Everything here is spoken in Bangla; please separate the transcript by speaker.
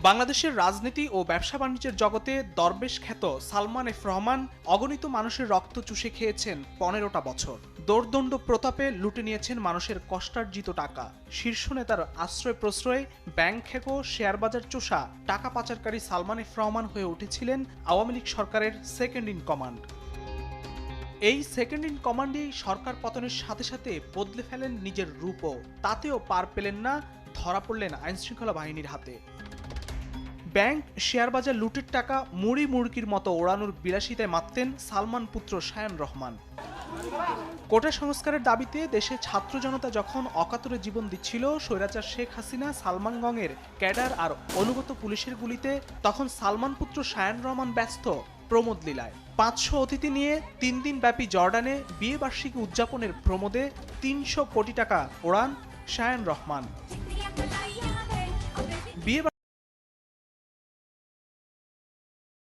Speaker 1: বাংলাদেশের রাজনীতি ও ব্যবসা বাণিজ্যের জগতে দরবেশ খ্যাত সালমান এফ রহমান অগণিত মানুষের রক্ত চুষে খেয়েছেন ১৫টা বছর। দোর্দণ্ড প্রতাপে লুটে নিয়েছেন মানুষের কষ্টার্জিত টাকা। শীর্ষ নেতার আশ্রয় প্রশ্রয়ে ব্যাংক খেকো, শেয়ার বাজার চোষা টাকা পাচারকারী সালমান এফ রহমান হয়ে উঠেছিলেন আওয়ামী লীগ সরকারের সেকেন্ড ইন কমান্ড। এই সেকেন্ড ইন কমান্ডেই সরকার পতনের সাথে সাথে বদলে ফেলেন নিজের রূপও। তাতেও পার পেলেন না, ধরা পড়লেন আইনশৃঙ্খলা বাহিনীর হাতে। ব্যাংক, শেয়ার বাজার লুটের টাকা মুড়ি মুড়কির মতো ওড়ানোর বিলাসিতায় মাততেন সালমান পুত্র শায়ান রহমান। কোটা সংস্কারের দাবিতে দেশে ছাত্র জনতা যখন অকাতরে জীবন দিচ্ছিল, স্বৈরাচার শেখ হাসিনা সালমানগংয়ের ক্যাডার আর অনুগত পুলিশের গুলিতে, তখন সালমান পুত্র শায়ান রহমান ব্যস্ত প্রমোদ লীলায়। ৫০০ অতিথি নিয়ে ৩ দিন ব্যাপী জর্ডানে বিয়ে বার্ষিকী উদযাপনের প্রমোদে ৩০০ কোটি টাকা ওড়ান শায়ান রহমান।